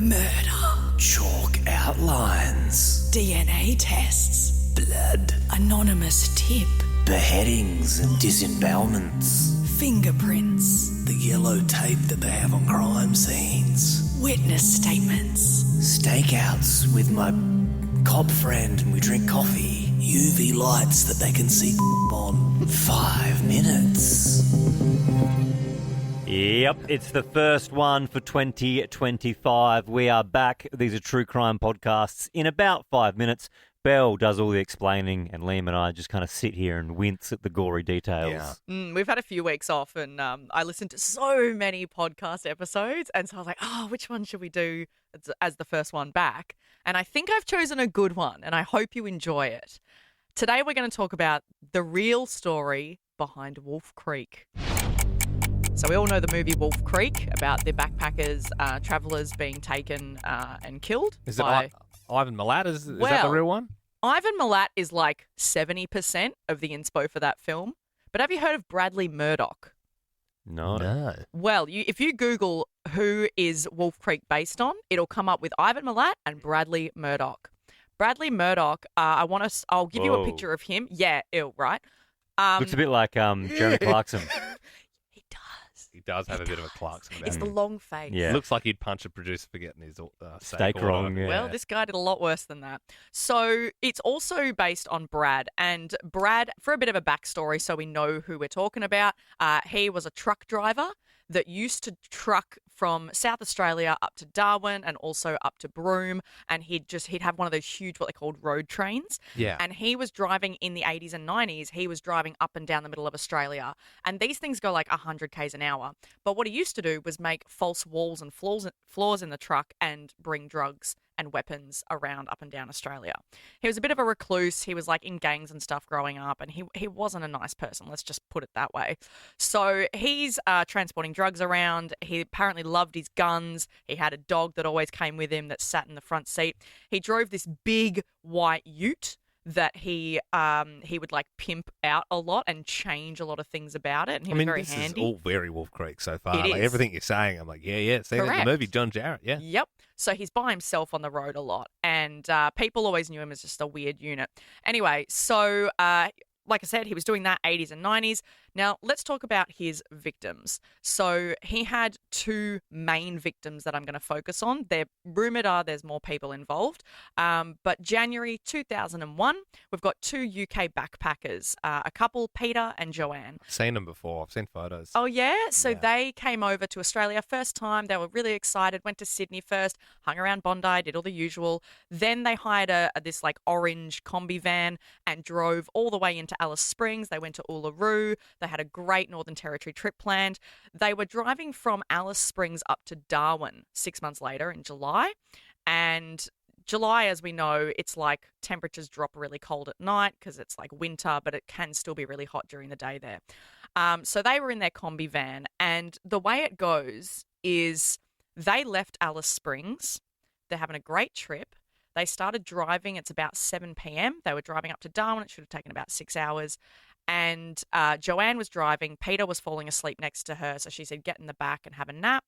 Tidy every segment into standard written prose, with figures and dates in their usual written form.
Murder. Chalk outlines. DNA tests. Blood. Anonymous tip. Beheadings and disembowelments. Fingerprints. The yellow tape that they have on crime scenes. Witness statements. Stakeouts with my cop friend and we drink coffee. UV lights that they can see on 5 minutes. Yep, it's the first one for 2025. We are back. These are true crime podcasts in about 5 minutes. Belle does all the explaining, and Liam and I just kind of sit here and wince at the gory details. Yeah. We've had a few weeks off, and I listened to so many podcast episodes, and so I was like, which one should we do as the first one back? And I think I've chosen a good one, and I hope you enjoy it. Today we're going to talk about the real story behind Wolf Creek. So we all know the movie Wolf Creek about the backpackers, travellers being taken and killed. Is it Ivan Milat? Is that the real one? Ivan Milat is like 70% of the inspo for that film. But have you heard of Bradley Murdoch? No. Well, if you Google who is Wolf Creek based on, it'll come up with Ivan Milat and Bradley Murdoch. Bradley Murdoch, I'll give you a picture of him. Yeah, right? Looks a bit like Jeremy Clarkson. He does. He does have a bit of a Clarkson about It's him. the long face. Yeah. Looks like he'd punch a producer for getting his Steak order. wrong. Yeah. Well, this guy did a lot worse than that. So it's also based on Brad. And Brad, for a bit of a backstory so we know who we're talking about, he was a truck driver that used to truck from South Australia up to Darwin and also up to Broome. And he'd have one of those huge, what they called road trains. Yeah. And he was driving in the 80s and 90s. He was driving up and down the middle of Australia. And these things go like 100 k's an hour. But what he used to do was make false walls and floors in the truck and bring drugs and weapons around up and down Australia. He was a bit of a recluse. He was like in gangs and stuff growing up, and he wasn't a nice person. Let's just put it that way. So he's transporting drugs around. He apparently loved his guns. He had a dog that always came with him that sat in the front seat. He drove this big white ute that he would like pimp out a lot and change a lot of things about it, and he was very this handy. is all very Wolf Creek so far. It Like, is. everything you're saying, I'm like, yeah, seen it in Correct. the movie, John Jarrett, yeah. Yep. So he's by himself on the road a lot, and people always knew him as just a weird unit. Anyway, so like I said, he was doing that 80s and 90s. Now, let's talk about his victims. So he had two main victims that I'm going to focus on. They're rumoured there's more people involved. But January 2001, we've got two UK backpackers, a couple, Peter and Joanne. I've seen them before. I've seen photos. Oh, yeah? So Yeah. they came over to Australia first time. They were really excited, went to Sydney first, hung around Bondi, did all the usual. Then they hired this like orange combi van and drove all the way into Alice Springs. They went to Uluru. They had a great Northern Territory trip planned. They were driving from Alice Springs up to Darwin 6 months later in July. And July, as we know, it's like temperatures drop really cold at night because it's like winter, but it can still be really hot during the day there. So they were in their combi van, and the way it goes is they left Alice Springs. They're having a great trip. They started driving. It's about 7 p.m. They were driving up to Darwin. It should have taken about 6 hours. And Joanne was driving. Peter was falling asleep next to her. So she said, get in the back and have a nap.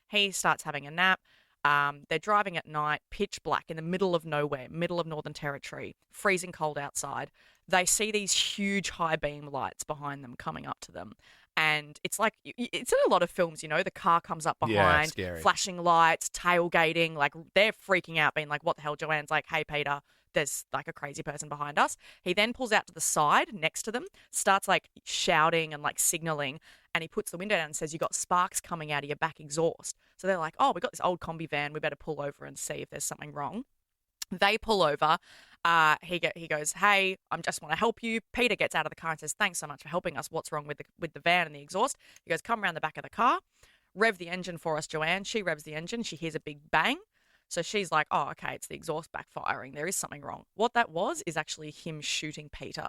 He starts having a nap. They're driving at night, pitch black, in the middle of nowhere, middle of Northern Territory, freezing cold outside. They see these huge high beam lights behind them coming up to them. And it's like, it's in a lot of films, you know, the car comes up behind, scary. flashing lights, tailgating, like they're freaking out, being like, what the hell? Joanne's like, hey, Peter, there's like a crazy person behind us. He then pulls out to the side next to them, starts like shouting and like signaling, and he puts the window down and says, you got sparks coming out of your back exhaust. So they're like, oh, we got this old combi van. We better pull over and see if there's something wrong. They pull over. He goes, hey, I just want to help you. Peter gets out of the car and says, thanks so much for helping us. What's wrong with the van and the exhaust? He goes, come around the back of the car, rev the engine for us, Joanne. She revs the engine. She hears a big bang. So she's like, oh, okay, it's the exhaust backfiring. There is something wrong. What that was is actually him shooting Peter.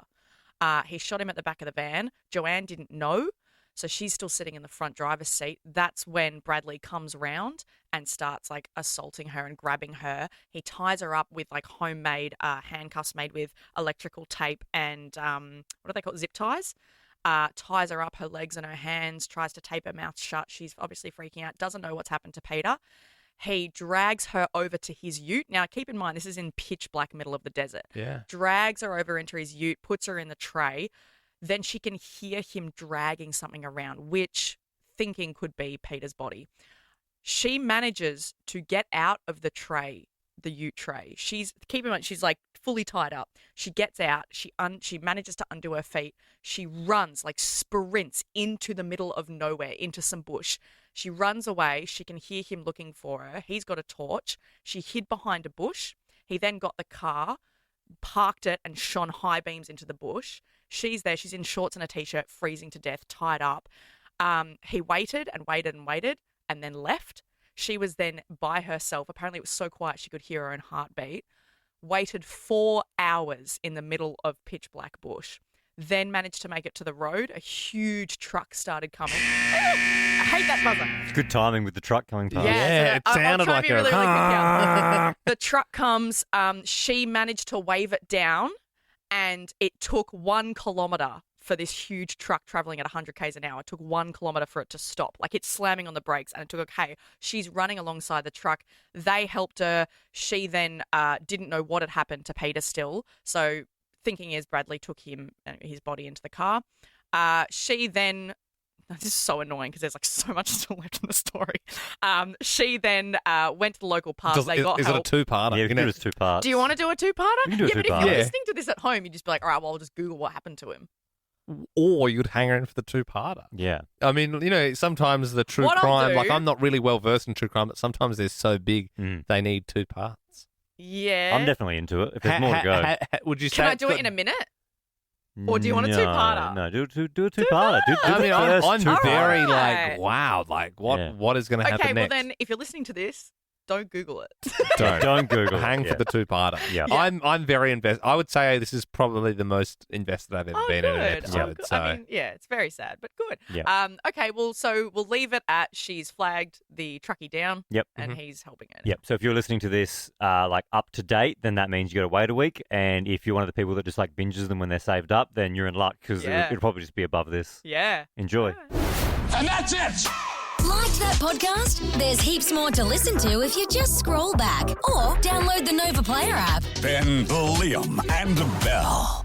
He shot him at the back of the van. Joanne didn't know. So she's still sitting in the front driver's seat. That's when Bradley comes around and starts like assaulting her and grabbing her. He ties her up with like homemade handcuffs made with electrical tape and what are they called? Zip ties. Ties her up, her legs and her hands, tries to tape her mouth shut. She's obviously freaking out, doesn't know what's happened to Peter. He drags her over to his ute. Now, keep in mind, this is in pitch black middle of the desert. Yeah. Drags her over into his ute, puts her in the tray. Then she can hear him dragging something around, which thinking could be Peter's body. She manages to get out of the tray, the ute tray. Keep in mind, she's like fully tied up. She gets out. She manages to undo her feet. She runs, like sprints into the middle of nowhere, into some bush. She runs away. She can hear him looking for her. He's got a torch. She hid behind a bush. He then got the car, parked it, and shone high beams into the bush. She's there. She's in shorts and a T-shirt, freezing to death, tied up. He waited and waited and waited and then left. She was then by herself. Apparently it was so quiet she could hear her own heartbeat. Waited 4 hours in the middle of pitch black bush. Then managed to make it to the road. A huge truck started coming. I hate that buzzer. It's good timing with the truck coming past. Yeah, it sounded like really, really quick here. The truck comes. She managed to wave it down, and it took 1 kilometre for this huge truck traveling at 100 k's an hour. It took 1 kilometre for it to stop. Like, it's slamming on the brakes, and it took, okay, she's running alongside the truck. They helped her. She then didn't know what had happened to Peter still. So thinking is Bradley took his body into the car. She then, this is so annoying because there's like so much still left in the story. She then went to the local pub. They got is help. it a two-parter? Yeah, we can do it as 2 parts. Do you want to do a 2-parter? We can do a But if 2-parter. you're Yeah. listening to this at home, you'd just be like, all right, well, I'll just Google what happened to him. Or you'd hang her in for the two-parter. Yeah. I mean, you know, sometimes the true What I'll crime, do- like I'm not really well versed in true crime, but sometimes they're so big they need 2 parts. Yeah. I'm definitely into it. If there's more to go. Would you say? Can I do it in a minute? Or do you want a 2-parter? No, do a 2-parter. Do I the mean, first I'm 2-parter. very Alright. like, wow, like what Yeah. what is going to happen Okay, well next? then, if you're listening to this, don't Google it. Don't Google it. Hang Yeah. for the 2-parter. Yeah. I'm very invested. I would say this is probably the most invested I've ever been in an good. episode. Good. So I mean, yeah, it's very sad, but good. Yeah. Okay, well, so we'll leave it at she's flagged the truckie down, Yep. and he's helping her. Yep. So if you're listening to this like up to date, then that means you got to wait a week. And if you're one of the people that just like binges them when they're saved up, then you're in luck because Yeah. it'll probably just be above this. Yeah. Enjoy. And that's it! Like that podcast? There's heaps more to listen to if you just scroll back or download the Nova Player app. Ben, Liam, and Belle.